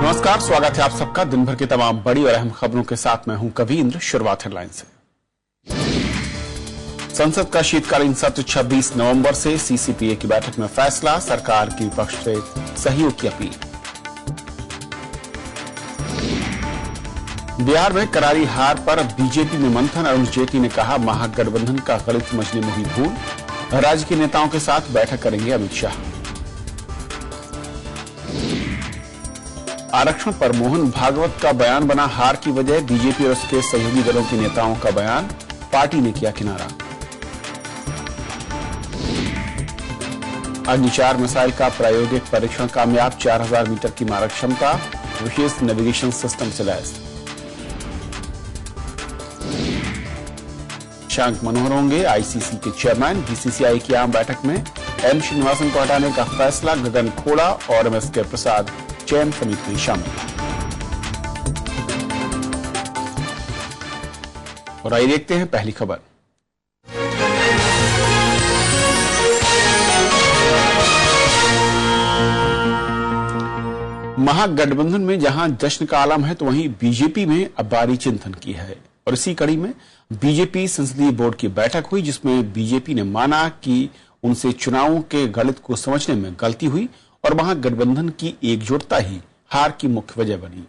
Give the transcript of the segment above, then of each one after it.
नमस्कार, स्वागत है आप सबका दिन भर की तमाम बड़ी और अहम खबरों के साथ। मैं हूं कवींद्र। शुरुआत हेडलाइन से। संसद का शीतकालीन सत्र 26 नवंबर से। सीसीपीए की बैठक में फैसला, सरकार की विपक्ष से सहयोग की अपील। बिहार में करारी हार पर बीजेपी में मंथन। अरुण जेटली ने कहा, महागठबंधन का गणित समझने में हुई भूल। राज्य के नेताओं के साथ बैठक करेंगे अमित शाह। आरक्षण पर मोहन भागवत का बयान बना हार की वजह। बीजेपी और उसके सहयोगी दलों के नेताओं का बयान, पार्टी ने किया किनारा। अग्नि 4 मिसाइल का प्रायोगिक परीक्षण कामयाब। 4000 मीटर की मारक क्षमता, विशेष नेविगेशन सिस्टम से लैस। शशांक मनोहर होंगे आईसीसी के चेयरमैन। बीसीसीआई की आम बैठक में एम श्रीनिवासन को हटाने का फैसला। गगन खोड़ा और एमएसके प्रसाद चयन समिति में शामिल। और आइए देखते हैं पहली खबर। महागठबंधन में जहां जश्न का आलम है, तो वहीं बीजेपी में अब बारी चिंतन की है। और इसी कड़ी में बीजेपी संसदीय बोर्ड की बैठक हुई, जिसमें बीजेपी ने माना कि उनसे चुनावों के गणित को समझने में गलती हुई और महागठबंधन की एकजुटता ही हार की मुख्य वजह बनी।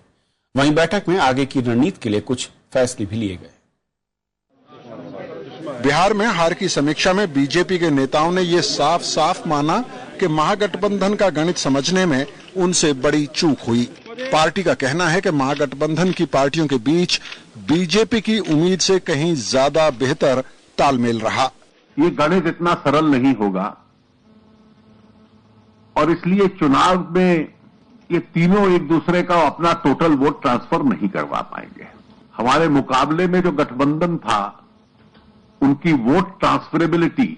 वहीं बैठक में आगे की रणनीति के लिए कुछ फैसले भी लिए गए। बिहार में हार की समीक्षा में बीजेपी के नेताओं ने ये साफ साफ माना कि महागठबंधन का गणित समझने में उनसे बड़ी चूक हुई। पार्टी का कहना है कि महागठबंधन की पार्टियों के बीच बीजेपी की उम्मीद से कहीं ज्यादा बेहतर तालमेल रहा। ये गणित इतना सरल नहीं होगा और इसलिए चुनाव में ये तीनों एक दूसरे का अपना टोटल वोट ट्रांसफर नहीं करवा पाएंगे। हमारे मुकाबले में जो गठबंधन था, उनकी वोट ट्रांसफरेबिलिटी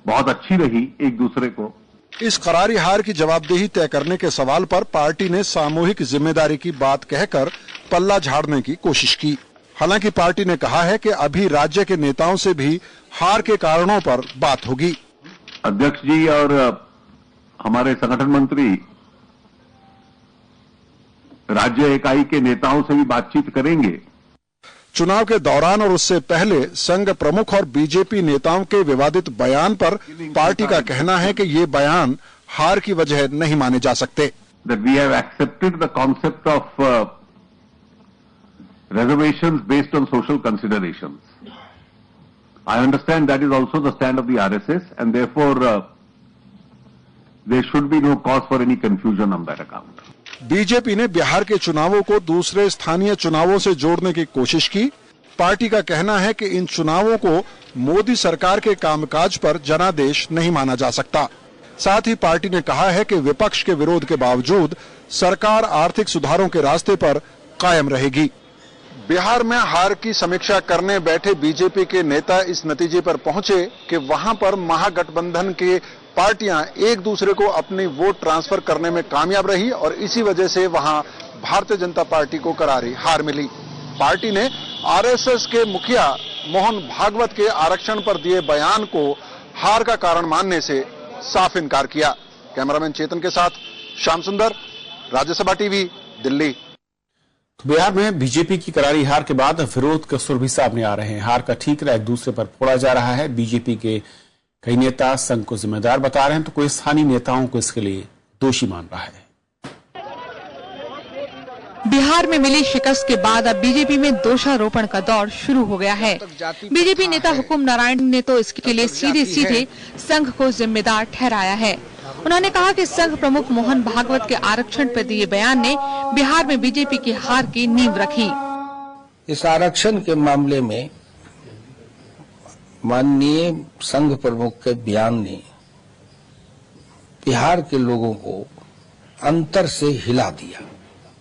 बहुत अच्छी रही एक दूसरे को। इस करारी हार की जवाबदेही तय करने के सवाल पर पार्टी ने सामूहिक जिम्मेदारी की बात कहकर पल्ला झाड़ने की कोशिश की। हालांकि पार्टी ने कहा है कि अभी राज्य के नेताओं से भी हार के कारणों पर बात होगी। अध्यक्ष जी और हमारे संगठन मंत्री राज्य इकाई के नेताओं से भी बातचीत करेंगे। चुनाव के दौरान और उससे पहले संघ प्रमुख और बीजेपी नेताओं के विवादित बयान पर पार्टी का कहना है कि ये बयान हार की वजह नहीं माने जा सकते। That we have accepted the concept of reservations based on social considerations. I understand that is also the stand of the RSS, and therefore there should be no cause for any confusion on that account. BJP ने बिहार के चुनावों को दूसरे स्थानीय चुनावों से जोड़ने की कोशिश की। पार्टी का कहना है कि इन चुनावों को मोदी सरकार के कामकाज पर जनादेश नहीं माना जा सकता। साथ ही पार्टी ने कहा है कि विपक्ष के विरोध के बावजूद सरकार आर्थिक सुधारों के रास्ते पर कायम रहेगी। बिहार में हार की समीक्षा करने बैठे बीजेपी के नेता इस नतीजे पर पहुंचे कि वहां पर महागठबंधन के पार्टियां एक दूसरे को अपनी वोट ट्रांसफर करने में कामयाब रही और इसी वजह से वहां भारतीय जनता पार्टी को करारी हार मिली। पार्टी ने आरएसएस के मुखिया मोहन भागवत के आरक्षण पर दिए बयान को हार का कारण मानने से साफ इनकार किया। कैमरामैन चेतन के साथ श्याम सुंदर, राज्यसभा टीवी, दिल्ली। बिहार में बीजेपी की करारी हार के बाद विरोध के सुर भी सामने आ रहे हैं। हार का ठीकरा एक दूसरे पर फोड़ा जा रहा है। बीजेपी के कई नेता संघ को जिम्मेदार बता रहे हैं, तो कोई स्थानीय नेताओं को इसके लिए दोषी मान रहा है। बिहार में मिली शिकस्त के बाद अब बीजेपी में दोषारोपण का दौर शुरू हो गया है। बीजेपी नेता हुकुम नारायण ने तो इसके लिए सीधे संघ को जिम्मेदार ठहराया है। उन्होंने कहा कि संघ प्रमुख मोहन भागवत के आरक्षण पर दिए बयान ने बिहार में बीजेपी की हार की नींव रखी। इस आरक्षण के मामले में माननीय संघ प्रमुख के बयान ने बिहार के लोगों को अंतर से हिला दिया,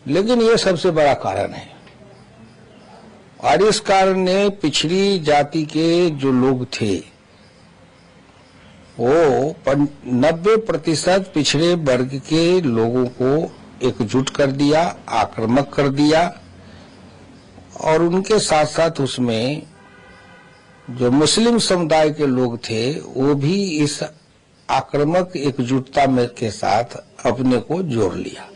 लेकिन ये सबसे बड़ा कारण है। और इस कारण ने पिछड़ी जाति के जो लोग थे, वो 90% पिछड़े वर्ग के लोगों को एकजुट कर दिया, आक्रामक कर दिया। और उनके साथ साथ उसमें जो मुस्लिम समुदाय के लोग थे, वो भी इस आक्रामक एकजुटता में के साथ अपने को जोड़ लिया।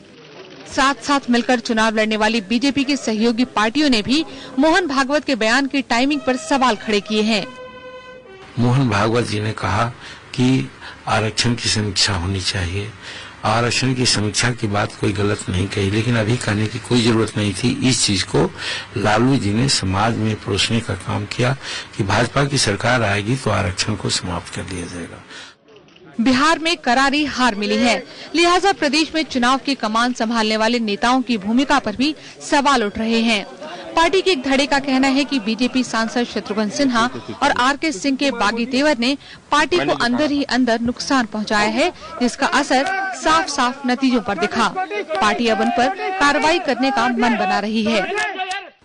साथ साथ मिलकर चुनाव लड़ने वाली बीजेपी की सहयोगी पार्टियों ने भी मोहन भागवत के बयान की टाइमिंग पर सवाल खड़े किए हैं। मोहन भागवत जी ने कहा कि आरक्षण की समीक्षा होनी चाहिए। आरक्षण की समीक्षा की बात कोई गलत नहीं कही, लेकिन अभी कहने की कोई जरूरत नहीं थी। इस चीज को लालू जी ने समाज में परोसने का काम किया कि भाजपा की सरकार आएगी तो आरक्षण को समाप्त कर दिया जाएगा। बिहार में करारी हार मिली है, लिहाजा प्रदेश में चुनाव की कमान संभालने वाले नेताओं की भूमिका पर भी सवाल उठ रहे हैं। पार्टी के एक धड़े का कहना है कि बीजेपी सांसद शत्रुघ्न सिन्हा और आर.के. सिंह के बागी तेवर ने पार्टी को अंदर ही अंदर नुकसान पहुंचाया है, जिसका असर साफ साफ नतीजों पर दिखा। पार्टी अब उन पर कार्रवाई करने का मन बना रही है।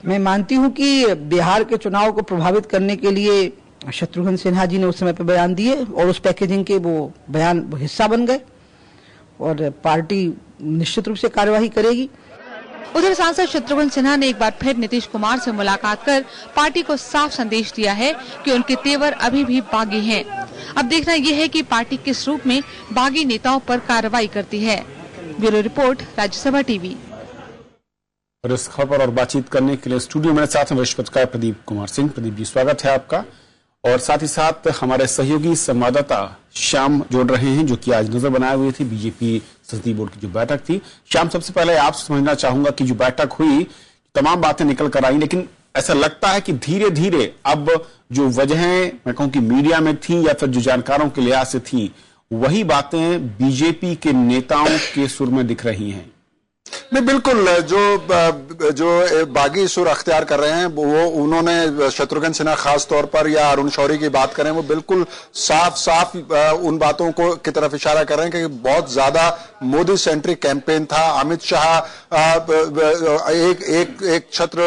मैं मानती हूं कि बिहार के चुनाव को प्रभावित करने के लिए शत्रुघ्न सिन्हा जी ने उस समय पे बयान दिए और उस पैकेजिंग के वो बयान हिस्सा बन गए और पार्टी निश्चित रूप से कार्यवाही करेगी। उधर सांसद शत्रुघ्न सिन्हा ने एक बार फिर नीतीश कुमार से मुलाकात कर पार्टी को साफ संदेश दिया है कि उनके तेवर अभी भी बागी हैं। अब देखना यह है कि पार्टी किस रूप में बागी नेताओं पर कार्रवाई करती है। Bureau report, Rajya Sabha TV. और इस खबर और बातचीत करने के लिए स्टूडियो में साथ में वरिष्ठ पत्रकार प्रदीप कुमार सिंह। प्रदीप जी, स्वागत है आपका। और साथ ही साथ हमारे सहयोगी संवाददाता श्याम जोड़ रहे हैं, जो कि आज नजर बनाए हुए थे बीजेपी संसदीय बोर्ड की जो बैठक थी। श्याम, सबसे पहले आपसे समझना चाहूंगा कि जो बैठक हुई, तमाम बातें निकल कर आई, लेकिन ऐसा लगता है कि धीरे धीरे अब जो वजहें मैं कहूं कि मीडिया में थी या फिर जो जानकारों के लिहाज से थी, वही बातें बीजेपी के नेताओं के सुर में दिख रही हैं। नहीं, बिल्कुल जो बागी सुर अख्तियार कर रहे हैं वो उन्होंने शत्रुघ्न सिन्हा खास तौर पर या अरुण शौरी की बात करें, वो बिल्कुल साफ साफ उन बातों को की तरफ इशारा कर रहे हैं कि बहुत ज्यादा मोदी सेंट्रिक कैंपेन था। अमित शाह एक छत्र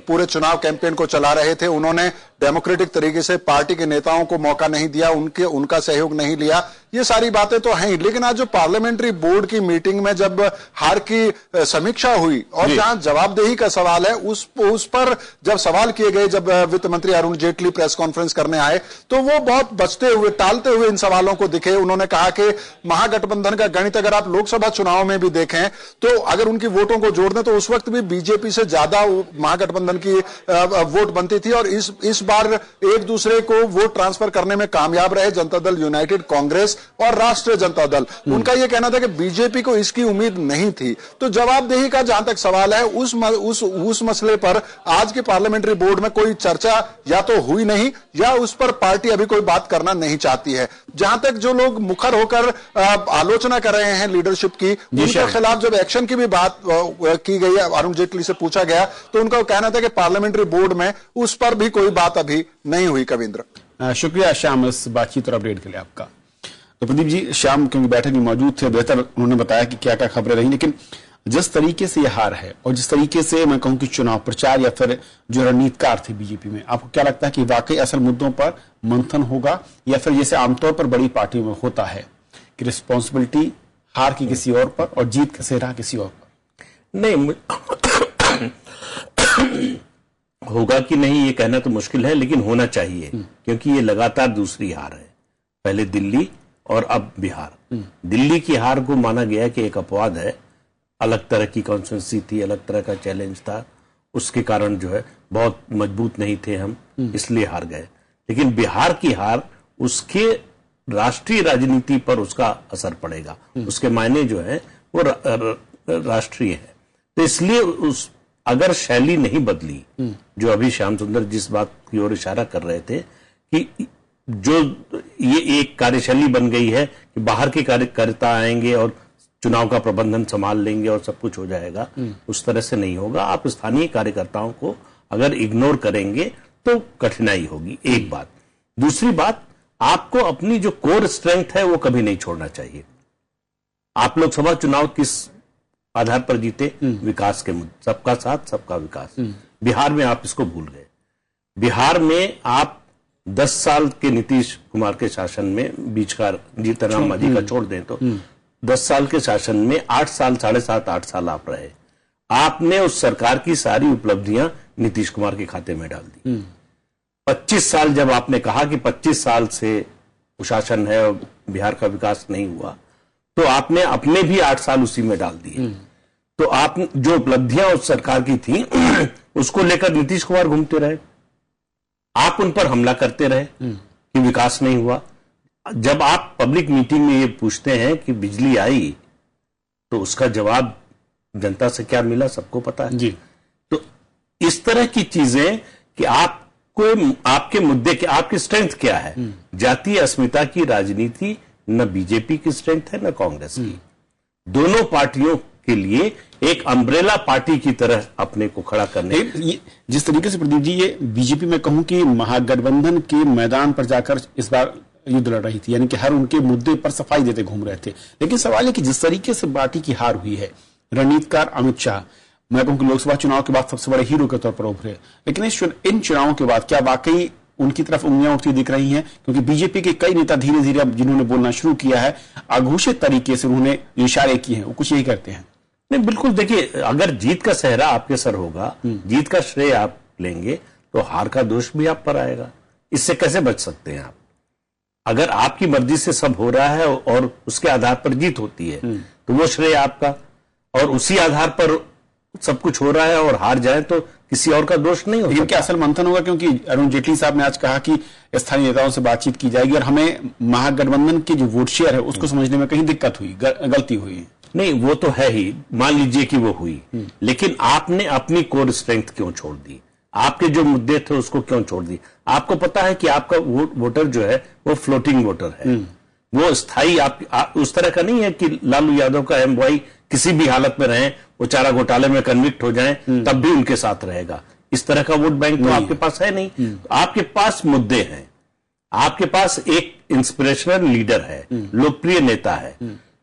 पूरे चुनाव कैंपेन को चला रहे थे। उन्होंने डेमोक्रेटिक तरीके से पार्टी के नेताओं को मौका नहीं दिया, उनका सहयोग नहीं लिया। ये सारी बातें तो हैं, लेकिन आज जो पार्लियामेंट्री बोर्ड की मीटिंग में जब हार की समीक्षा हुई और जहां जवाबदेही का सवाल है, उस पर जब सवाल किए गए, जब वित्त मंत्री अरुण जेटली प्रेस कॉन्फ्रेंस करने आए तो वो बहुत बचते हुए, टालते हुए इन सवालों को दिखे। उन्होंने कहा कि महागठबंधन का गणित अगर आप लोकसभा चुनाव में भी देखें तो अगर उनकी वोटों को जोड़ दें तो उस वक्त भी बीजेपी से ज्यादा महागठबंधन की वोट बनती थी और इस बार एक दूसरे को वोट ट्रांसफर करने में कामयाब रहे जनता दल यूनाइटेड, कांग्रेस और राष्ट्रीय जनता दल। उनका यह कहना था कि बीजेपी को इसकी उम्मीद नहीं थी। तो जवाबदेही का जहां तक सवाल है, उस मसले पर आज के पार्लियामेंट्री बोर्ड में कोई चर्चा या तो हुई नहीं या उस पर पार्टी अभी कोई बात करना नहीं चाहती है। जहां तक जो लोग मुखर होकर आलोचना कर रहे हैं लीडरशिप की, उनके खिलाफ जब एक्शन की भी बात की गई, अरुण जेटली से पूछा गया तो उनका कहना था कि पार्लियामेंट्री बोर्ड में उस पर भी कोई बात अभी नहीं हुई। कविंद्र, शुक्रिया श्याम इस बातचीत और अपडेट के लिए आपका। तो प्रदीप जी, श्याम क्योंकि बैठक में मौजूद थे, बेहतर उन्होंने बताया कि क्या क्या खबरें रही, लेकिन जिस तरीके से यह हार है और जिस तरीके से मैं कहूं कि चुनाव प्रचार या फिर जो रणनीतिकार थे बीजेपी में, आपको क्या लगता है कि वाकई असल मुद्दों पर मंथन होगा या फिर जैसे आमतौर पर बड़ी पार्टियों में होता है कि रिस्पॉन्सिबिलिटी हार की किसी और पर और जीत का सेहरा किसी और पर? नहीं, होगा कि नहीं ये कहना तो मुश्किल है, लेकिन होना चाहिए, क्योंकि ये लगातार दूसरी हार है। पहले दिल्ली और अब बिहार। दिल्ली की हार को माना गया कि एक अपवाद है, अलग तरह की कॉन्स्टिट्यूंसी थी, अलग तरह का चैलेंज था, उसके कारण जो है बहुत मजबूत नहीं थे हम, इसलिए हार गए। लेकिन बिहार की हार, उसके राष्ट्रीय राजनीति पर उसका असर पड़ेगा, उसके मायने जो है वो राष्ट्रीय है। तो इसलिए अगर शैली नहीं बदली, जो अभी श्याम सुंदर जिस बात की ओर इशारा कर रहे थे कि जो ये एक कार्यशैली बन गई है कि बाहर के कार्यकर्ता आएंगे और चुनाव का प्रबंधन संभाल लेंगे और सब कुछ हो जाएगा, उस तरह से नहीं होगा। आप स्थानीय कार्यकर्ताओं को अगर इग्नोर करेंगे तो कठिनाई होगी, एक बात। दूसरी बात, आपको अपनी जो कोर स्ट्रेंथ है वो कभी नहीं छोड़ना चाहिए। आप लोकसभा चुनाव किस आधार पर जीते? विकास के मुद्दे, सबका साथ सबका विकास। बिहार में आप इसको भूल गए। बिहार में आप 10 साल के नीतीश कुमार के शासन में, बीच का जीतनराम मांझी का छोड़ दें तो 10 साल के शासन में 8 साल, 7.5-8 साल आप रहे। आपने उस सरकार की सारी उपलब्धियां नीतीश कुमार के खाते में डाल दी। 25 साल जब आपने कहा कि 25 साल से कुशासन है और बिहार का विकास नहीं हुआ, तो आपने अपने भी 8 साल उसी में डाल दिए। तो आप जो उपलब्धियां उस सरकार की थी उसको लेकर नीतीश कुमार घूमते रहे, आप उन पर हमला करते रहे कि विकास नहीं हुआ। जब आप पब्लिक मीटिंग में ये पूछते हैं कि बिजली आई, तो उसका जवाब जनता से क्या मिला सबको पता है जी। तो इस तरह की चीजें कि आपको आपके मुद्दे के आपकी स्ट्रेंथ क्या है, जातीय अस्मिता की राजनीति न बीजेपी की स्ट्रेंथ है न कांग्रेस की। दोनों पार्टियों के लिए एक अम्ब्रेला पार्टी की तरह अपने को खड़ा करने, जिस तरीके से प्रदीप जी ये बीजेपी में कहूं कि महागठबंधन के मैदान पर जाकर इस बार युद्ध लड़ रही थी, यानी कि हर उनके मुद्दे पर सफाई देते घूम रहे थे, लेकिन सवाल है कि जिस तरीके से पार्टी की हार हुई है, रणनीतिकार अमित शाह मैं कहूं कि लोकसभा चुनाव के बाद सबसे बड़े हीरो के तौर पर उभरे, लेकिन इन चुनावों के बाद क्या वाकई उनकी तरफ उंगलियां उठती दिख रही हैं? क्योंकि बीजेपी के कई नेता धीरे धीरे अब जिन्होंने बोलना शुरू किया है, अघोषित तरीके से उन्होंने इशारे किए हैं, वो कुछ यही करते हैं। नहीं, बिल्कुल देखिए, अगर जीत का सेहरा आपके सर होगा, जीत का श्रेय आप लेंगे, तो हार का दोष भी आप पर आएगा। इससे कैसे बच सकते हैं आप? अगर आपकी मर्जी से सब हो रहा है और उसके आधार पर जीत होती है, तो वो श्रेय आपका, और उसी आधार पर सब कुछ हो रहा है और हार जाए तो किसी और का दोष नहीं होगा। लेकिन क्या असल मंथन होगा? क्योंकि अरुण जेटली साहब ने आज कहा कि स्थानीय नेताओं से बातचीत की जाएगी और हमें महागठबंधन की जो वोट शेयर है उसको समझने में कहीं दिक्कत हुई, गलती हुई। नहीं, वो तो है ही, मान लीजिए कि वो हुई, लेकिन आपने अपनी कोर स्ट्रेंथ क्यों छोड़ दी? आपके जो मुद्दे थे उसको क्यों छोड़ दी? आपको पता है कि आपका वोटर जो है वो फ्लोटिंग वोटर है, वो स्थायी आप उस तरह का नहीं है कि लालू यादव का एम्प्लॉय किसी भी हालत में रहे, वो चारा घोटाले में कन्विक्ट हो जाएं, तब भी उनके साथ रहेगा। इस तरह का वोट बैंक तो आपके पास है नहीं। आपके पास मुद्दे हैं, आपके पास एक इंस्पिरेशनल लीडर है, लोकप्रिय नेता है,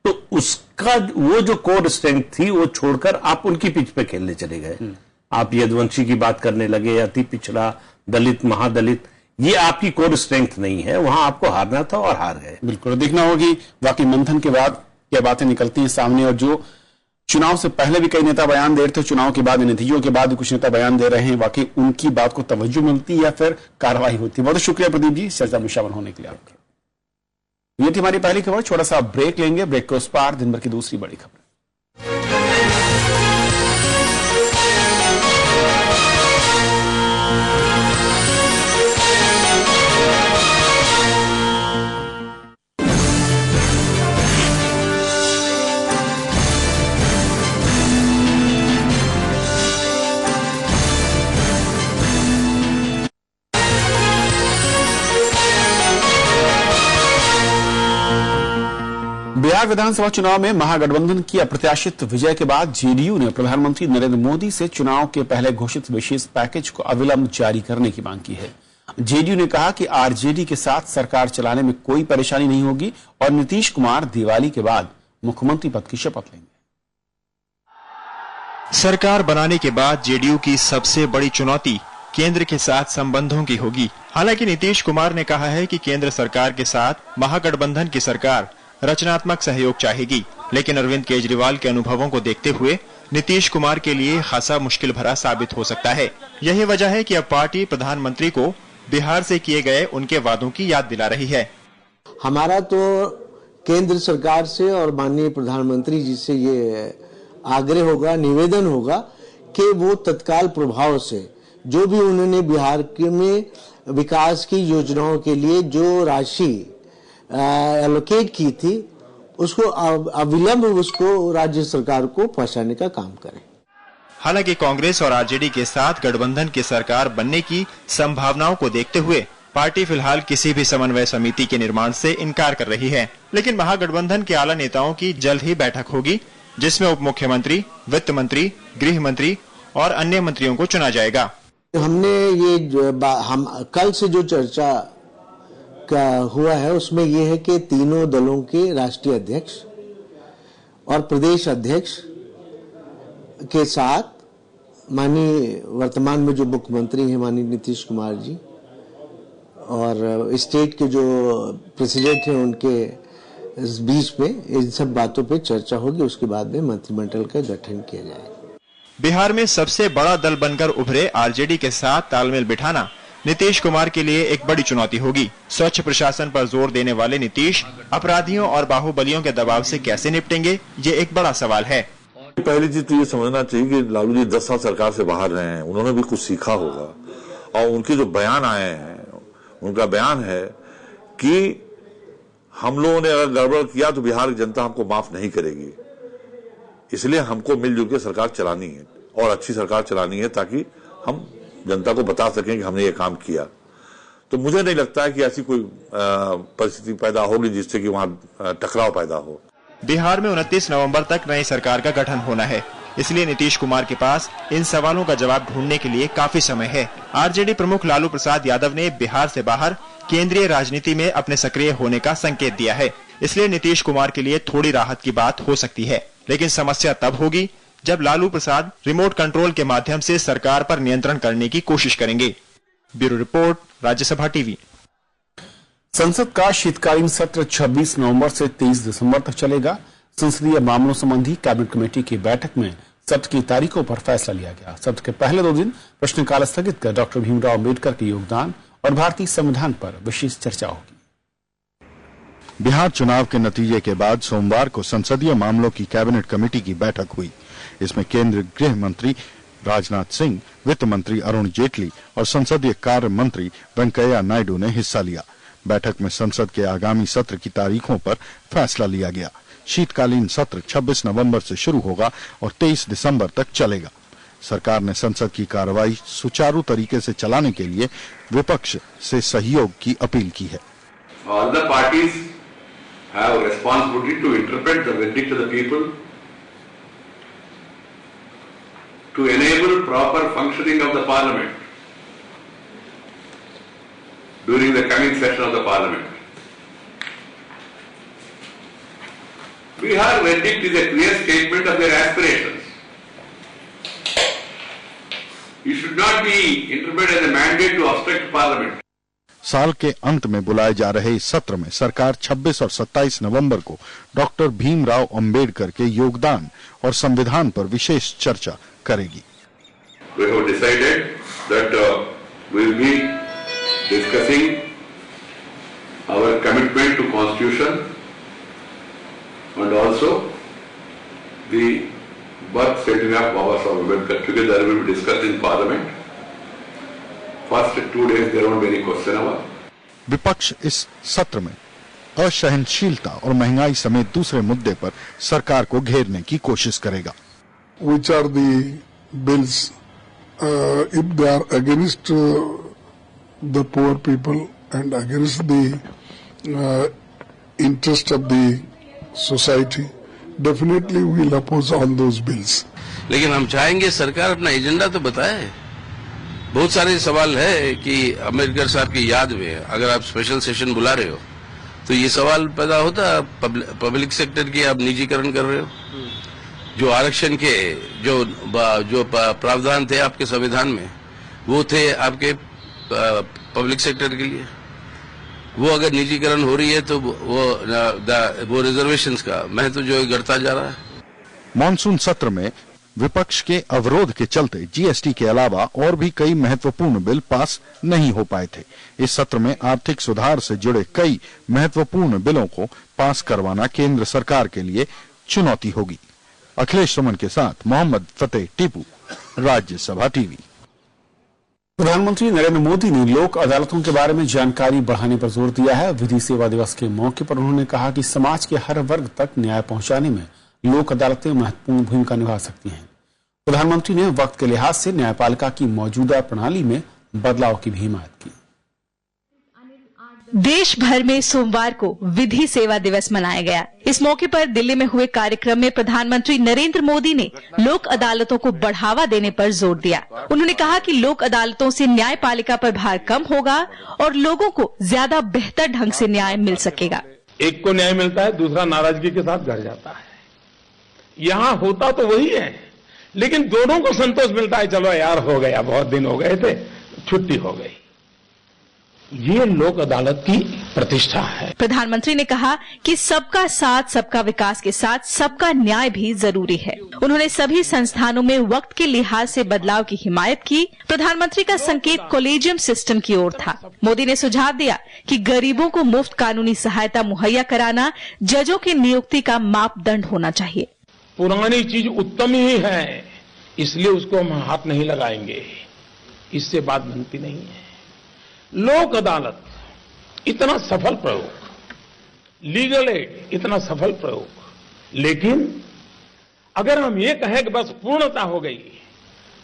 तो उसका वो जो कोर स्ट्रेंथ थी वो छोड़कर आप उनकी पिच पे खेलने चले गए। आप यदुवंशी की बात करने लगे, अति पिछड़ा, दलित, महादलित, ये आपकी कोर स्ट्रेंथ नहीं है, वहां आपको हारना था और हार गए। बिल्कुल, देखना होगा कि वाकई मंथन के बाद क्या बातें निकलती हैं सामने, और जो चुनाव से पहले भी कई नेता बयान दे रहे थे, चुनाव के बाद नतीजों के बाद भी कुछ नेता बयान दे रहे हैं, वाकई उनकी बात को तवज्जो मिलती है या फिर कार्रवाई होती है। बहुत शुक्रिया प्रदीप जी चर्चा में शामिल होने के लिए आपके। ये थी हमारी पहली खबर। छोटा सा ब्रेक लेंगे, ब्रेक के उस पार दिन भर की दूसरी बड़ी खबर। बिहार विधानसभा चुनाव में महागठबंधन की अप्रत्याशित विजय के बाद जेडीयू ने प्रधानमंत्री नरेंद्र मोदी से चुनाव के पहले घोषित विशेष पैकेज को अविलंब जारी करने की मांग की है। जेडीयू ने कहा कि आरजेडी के साथ सरकार चलाने में कोई परेशानी नहीं होगी और नीतीश कुमार दिवाली के बाद मुख्यमंत्री पद की शपथ लेंगे। सरकार बनाने के बाद जेडीयू की सबसे बड़ी चुनौती केंद्र के साथ संबंधों की होगी। हालांकि नीतीश कुमार ने कहा है कि केंद्र सरकार के साथ महागठबंधन की सरकार रचनात्मक सहयोग चाहेगी, लेकिन अरविंद केजरीवाल के अनुभवों को देखते हुए नीतीश कुमार के लिए खासा मुश्किल भरा साबित हो सकता है। यही वजह है कि अब पार्टी प्रधानमंत्री को बिहार से किए गए उनके वादों की याद दिला रही है। हमारा तो केंद्र सरकार से और माननीय प्रधानमंत्री जी से ये आग्रह होगा, निवेदन होगा कि वो तत्काल प्रभाव से जो भी उन्होंने बिहार के में विकास की योजनाओं के लिए जो राशि एलोकेट की थी उसको अविलंब उसको राज्य सरकार को पहुंचाने का काम करें। हालांकि कांग्रेस और आरजेडी के साथ गठबंधन की सरकार बनने की संभावनाओं को देखते हुए पार्टी फिलहाल किसी भी समन्वय समिति के निर्माण से इनकार कर रही है, लेकिन महागठबंधन के आला नेताओं की जल्द ही बैठक होगी जिसमें उप मुख्यमंत्री, वित्त मंत्री, गृह मंत्री और अन्य मंत्रियों को चुना जाएगा। हमने ये हम कल से जो चर्चा का हुआ है उसमें यह है कि तीनों दलों के राष्ट्रीय अध्यक्ष और प्रदेश अध्यक्ष के साथ माननीय वर्तमान में जो मुख्यमंत्री हैं माननीय नीतीश कुमार जी और स्टेट के जो प्रेसिडेंट हैं उनके बीच में इन सब बातों पे चर्चा होगी। उसके बाद में मंत्रिमंडल का गठन किया जाएगा। बिहार में सबसे बड़ा दल बनकर उभरे आरजेडी के साथ तालमेल बिठाना नीतीश कुमार के लिए एक बड़ी चुनौती होगी। स्वच्छ प्रशासन पर जोर देने वाले नीतीश अपराधियों और बाहुबलियों के दबाव से कैसे निपटेंगे, ये एक बड़ा सवाल है। पहली चीज तो ये समझना चाहिए कि लालू जी 10 साल सरकार से बाहर रहे हैं, उन्होंने भी कुछ सीखा होगा और उनके जो बयान आए हैं, उनका बयान है कि हम लोगों ने अगर गड़बड़ किया तो बिहार की जनता हमको माफ नहीं करेगी, इसलिए हमको मिलजुल के सरकार चलानी है और अच्छी सरकार चलानी है ताकि हम जनता को बता सकें कि हमने ये काम किया। तो मुझे नहीं लगता है कि ऐसी कोई परिस्थिति पैदा होगी जिससे कि वहां टकराव पैदा हो। बिहार में 29 नवंबर तक नई सरकार का गठन होना है, इसलिए नीतीश कुमार के पास इन सवालों का जवाब ढूंढने के लिए काफी समय है। आरजेडी प्रमुख लालू प्रसाद यादव ने बिहार से बाहर केंद्रीय राजनीति में अपने सक्रिय होने का संकेत दिया है, इसलिए नीतीश कुमार के लिए थोड़ी राहत की बात हो सकती है। लेकिन समस्या तब होगी जब लालू प्रसाद रिमोट कंट्रोल के माध्यम से सरकार पर नियंत्रण करने की कोशिश करेंगे। Bureau report, Rajya Sabha TV. संसद का शीतकालीन सत्र 26 नवंबर से 23 दिसंबर तक चलेगा। संसदीय मामलों संबंधी कैबिनेट कमेटी की बैठक में सत्र की तारीखों पर फैसला लिया गया। सत्र के पहले 2 दिन प्रश्नकाल स्थगित कर डॉक्टर भीमराव अम्बेडकर के योगदान और भारतीय संविधान पर विशेष चर्चा होगी। बिहार चुनाव के नतीजे के बाद सोमवार को संसदीय मामलों की कैबिनेट कमेटी की बैठक हुई। इसमें केंद्रीय गृह मंत्री राजनाथ सिंह, वित्त मंत्री अरुण जेटली और संसदीय कार्य मंत्री वेंकैया नायडू ने हिस्सा लिया। बैठक में संसद के आगामी सत्र की तारीखों पर फैसला लिया गया। शीतकालीन सत्र 26 नवंबर से शुरू होगा और 23 दिसंबर तक चलेगा। सरकार ने संसद की कार्रवाई सुचारू तरीके से चलाने के लिए विपक्ष से सहयोग की अपील की है। All the parties have a responsibility to interpret the verdict of the people, to enable proper functioning of the parliament during the coming session of the parliament. Bihar verdict is a clear statement of their aspirations. It should not be interpreted as a mandate to obstruct parliament. साल के अंत में बुलाए जा रहे इस सत्र में सरकार 26 और 27 नवंबर को डॉक्टर भीमराव अंबेडकर के योगदान और संविधान पर विशेष चर्चा करेगी। We have decided that we will be discussing our commitment to Constitution and also the birth setting of Baba Saheb Ambedkar. Together we will be discussed in Parliament. First 2 days there won't be any question about. विपक्ष इस सत्र में असहनशीलता और महंगाई समेत दूसरे मुद्दे पर सरकार को घेरने की कोशिश करेगा। Which are the bills if they are against the poor people and against the interest of the society, definitely we will oppose all those bills. लेकिन हम चाहेंगे सरकार अपना एजेंडा तो बताए। बहुत सारे सवाल है कि अम्बेडकर साहब की याद में अगर आप स्पेशल सेशन बुला रहे हो तो ये सवाल पैदा होता पब्लिक सेक्टर की आप निजीकरण कर रहे हो। जो आरक्षण के जो प्रावधान थे आपके संविधान में वो थे आपके पब्लिक सेक्टर के लिए, वो अगर निजीकरण हो रही है तो वो रिजर्वेशंस का महत्व जो घटता जा रहा है। मॉनसून सत्र में विपक्ष के अवरोध के चलते जीएसटी के अलावा और भी कई महत्वपूर्ण बिल पास नहीं हो पाए थे। इस सत्र में आर्थिक सुधार से जुड़े कई महत्वपूर्ण बिलों को पास करवाना केंद्र सरकार के लिए चुनौती होगी। अखिलेश सुमन के साथ मोहम्मद फतेह टीपू, राज्यसभा टीवी। प्रधानमंत्री नरेंद्र मोदी ने लोक अदालतों के बारे में जानकारी बढ़ाने पर जोर दिया है। विधि सेवा दिवस के मौके पर उन्होंने कहा कि समाज के हर वर्ग तक न्याय पहुंचाने में लोक अदालतें महत्वपूर्ण भूमिका निभा सकती हैं। प्रधानमंत्री ने वक्त के लिहाज से न्यायपालिका की मौजूदा प्रणाली में बदलाव की भी हिमायत की। देश भर में सोमवार को विधि सेवा दिवस मनाया गया। इस मौके पर दिल्ली में हुए कार्यक्रम में प्रधानमंत्री नरेंद्र मोदी ने लोक अदालतों को बढ़ावा देने पर जोर दिया। उन्होंने कहा कि लोक अदालतों से न्यायपालिका पर भार कम होगा और लोगों को ज्यादा बेहतर ढंग से न्याय मिल सकेगा। एक को न्याय मिलता है, दूसरा नाराजगी के साथ घर जाता है। यहाँ होता तो वही है, लेकिन दोनों को संतोष मिलता है, चलो यार हो गया, बहुत दिन हो गए थे, छुट्टी हो गई। ये लोक अदालत की प्रतिष्ठा है। प्रधानमंत्री ने कहा कि सबका साथ सबका विकास के साथ सबका न्याय भी जरूरी है। उन्होंने सभी संस्थानों में वक्त के लिहाज से बदलाव की हिमायत की। प्रधानमंत्री का संकेत कॉलेजियम सिस्टम की ओर था। मोदी ने सुझाव दिया कि गरीबों को मुफ्त कानूनी सहायता मुहैया कराना जजों की नियुक्ति का मापदंड होना चाहिए। पुरानी चीज उत्तम ही है, इसलिए उसको हम हाथ नहीं लगाएंगे, इससे बात बनती नहीं है। लोक अदालत इतना सफल प्रयोग, लीगल एड इतना सफल प्रयोग, लेकिन अगर हम ये कहें कि बस पूर्णता हो गई,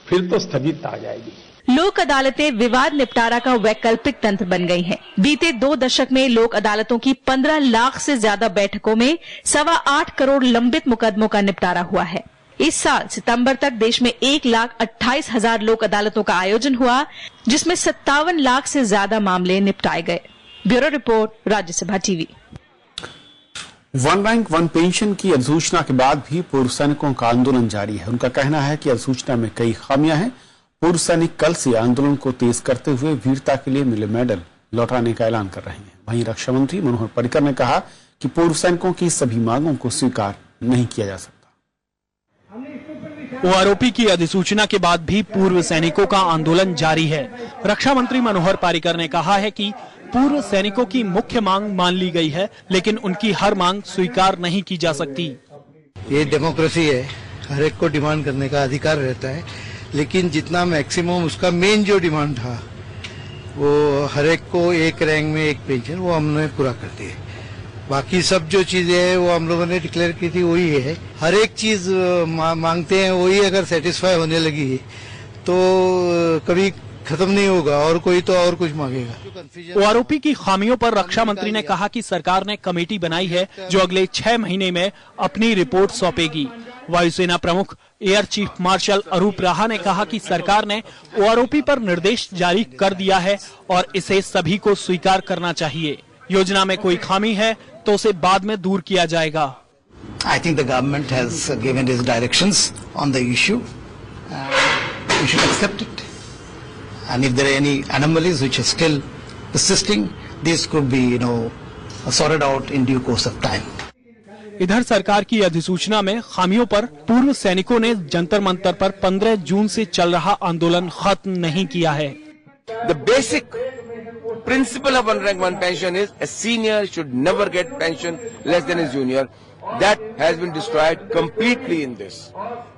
फिर तो स्थगितता आ जाएगी। लोक अदालतें विवाद निपटारा का वैकल्पिक तंत्र बन गई हैं। बीते 2 दशक में लोक अदालतों की 15 लाख से ज्यादा बैठकों में 8.25 करोड़ लंबित मुकदमों का निपटारा हुआ है। इस साल सितंबर तक देश में 1,28,000 लोक अदालतों का आयोजन हुआ, जिसमें 57 लाख से ज्यादा मामले निपटाए गए। Bureau report, Rajya Sabha TV. One rank one pension की अधिसूचना के बाद भी पूर्व सैनिकों का आंदोलन जारी है। उनका कहना है कि अधिसूचना में कई खामियां हैं। पूर्व सैनिक कल से आंदोलन को तेज करते हुए वीरता के लिए मिले मेडल लौटाने का ऐलान कर रहे हैं। वहीं रक्षा मंत्री मनोहर पर्रिकर ने कहा कि पूर्व सैनिकों की सभी मांगों को स्वीकार नहीं किया जा सकता। ओआरओपी की अधिसूचना के बाद भी पूर्व सैनिकों का आंदोलन जारी है। रक्षा मंत्री मनोहर पर्रिकर ने कहा है कि पूर्व सैनिकों की मुख्य मांग मान ली गई है, लेकिन उनकी हर मांग स्वीकार नहीं की जा सकती। ये डेमोक्रेसी है, हर एक को डिमांड करने का अधिकार रहता है, लेकिन जितना मैक्सिमम उसका मेन जो डिमांड था वो हर एक को एक रैंक में एक पेंशन, वो हमने पूरा कर दिया। बाकी सब जो चीजें हैं वो हम लोगों ने डिक्लेयर की थी वही है। हर एक चीज मांगते हैं वही अगर सेटिस्फाई होने लगी तो कभी खत्म नहीं होगा और कोई तो और कुछ मांगेगा। ओआरओपी की खामियों पर रक्षा मंत्री ने कहा कि सरकार ने कमेटी बनाई है जो अगले 6 महीने में अपनी रिपोर्ट सौंपेगी। वायुसेना प्रमुख एयर चीफ मार्शल अरूप राहा ने कहा कि सरकार ने ओआरओपी पर निर्देश जारी कर दिया है और इसे सभी को स्वीकार करना चाहिए। योजना में कोई खामी है तो उसे बाद में दूर किया जाएगा। I think the government has given its directions on the issue. We should accept it. And if there are any anomalies which are still persisting, this could be, sorted out in due course of time. इधर सरकार की अधिसूचना में खामियों पर पूर्व सैनिकों ने जंतर मंतर पर 15 जून से चल रहा आंदोलन खत्म नहीं किया है। The basic principle of one rank one pension is a senior should never get pension less than a junior. That has been destroyed completely in this.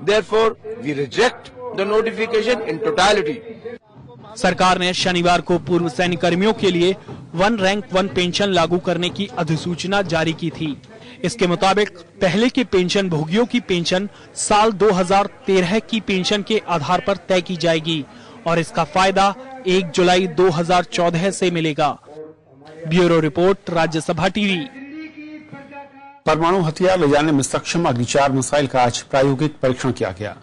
Therefore, we reject the notification in totality. सरकार ने शनिवार को पूर्व सैनिक कर्मियों के लिए one rank one pension लागू करने की अधिसूचना जारी की थी। इसके मुताबिक पहले के पेंशन भोगियों की पेंशन साल 2013 की पेंशन के आधार पर तय की जाएगी और इसका फायदा 1 जुलाई 2014 से मिलेगा। Bureau report, Rajya Sabha TV. परमाणु हथियार ले जाने में सक्षम अग्नि-4 मिसाइल का आज प्रायोगिक परीक्षण किया गया।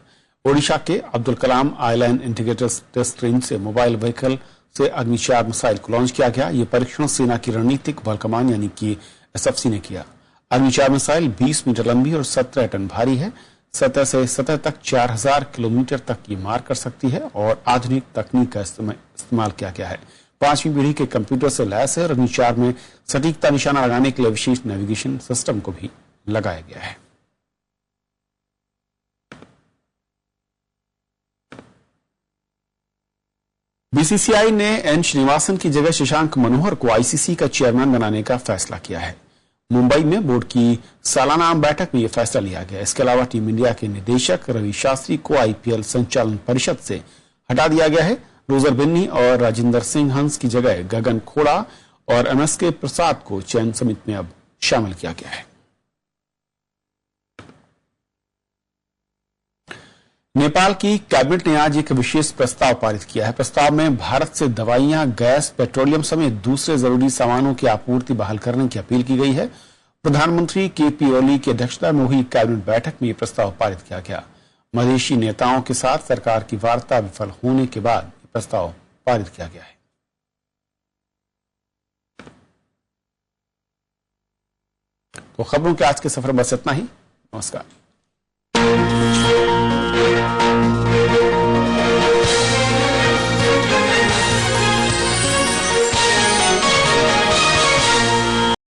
ओडिशा के Abdul Kalam island integrated test range से मोबाइल व्हीकल से अग्नि-4 मिसाइल को लॉन्च किया गया। ये परीक्षण सेना की रणनीतिक बल कमान यानी कि एसएफसी ने किया। अग्नि-4 मिसाइल 20 मीटर लंबी और 17 टन भारी है। सतह से सतह तक 4000 किलोमीटर तक ये मार कर सकती है और आधुनिक तकनीक का इस्तेमाल किया गया है। 5वीं पीढ़ी के कंप्यूटर से लैस है और अग्नि-4 में सटीकता निशाना लगाने के लिए विशेष नेविगेशन सिस्टम को भी लगाया गया है। बीसीसीआई ने एन श्रीनिवासन की जगह शशांक मनोहर को आईसीसी का चेयरमैन बनाने का फैसला किया है। मुंबई में बोर्ड की सालाना आम बैठक में यह फैसला लिया गया। इसके अलावा टीम इंडिया के निदेशक रवि शास्त्री को आईपीएल संचालन परिषद से हटा दिया गया है। रोजर बिन्नी और राजिंदर सिंह हंस की जगह गगन खोड़ा और एमएसके प्रसाद को चयन समिति में अब शामिल किया गया है। नेपाल की कैबिनेट ने आज एक विशेष प्रस्ताव पारित किया है। प्रस्ताव में भारत से दवाइयां, गैस, पेट्रोलियम समेत दूसरे जरूरी सामानों की आपूर्ति बहाल करने की अपील की गई है। प्रधानमंत्री केपी ओली की अध्यक्षता में हुई कैबिनेट बैठक में यह प्रस्ताव पारित किया गया। मधेशी नेताओं के साथ सरकार की वार्ता विफल होने के बाद यह प्रस्ताव पारित किया गया है। तो खबरों के आज के सफर बस इतना ही। नमस्कार।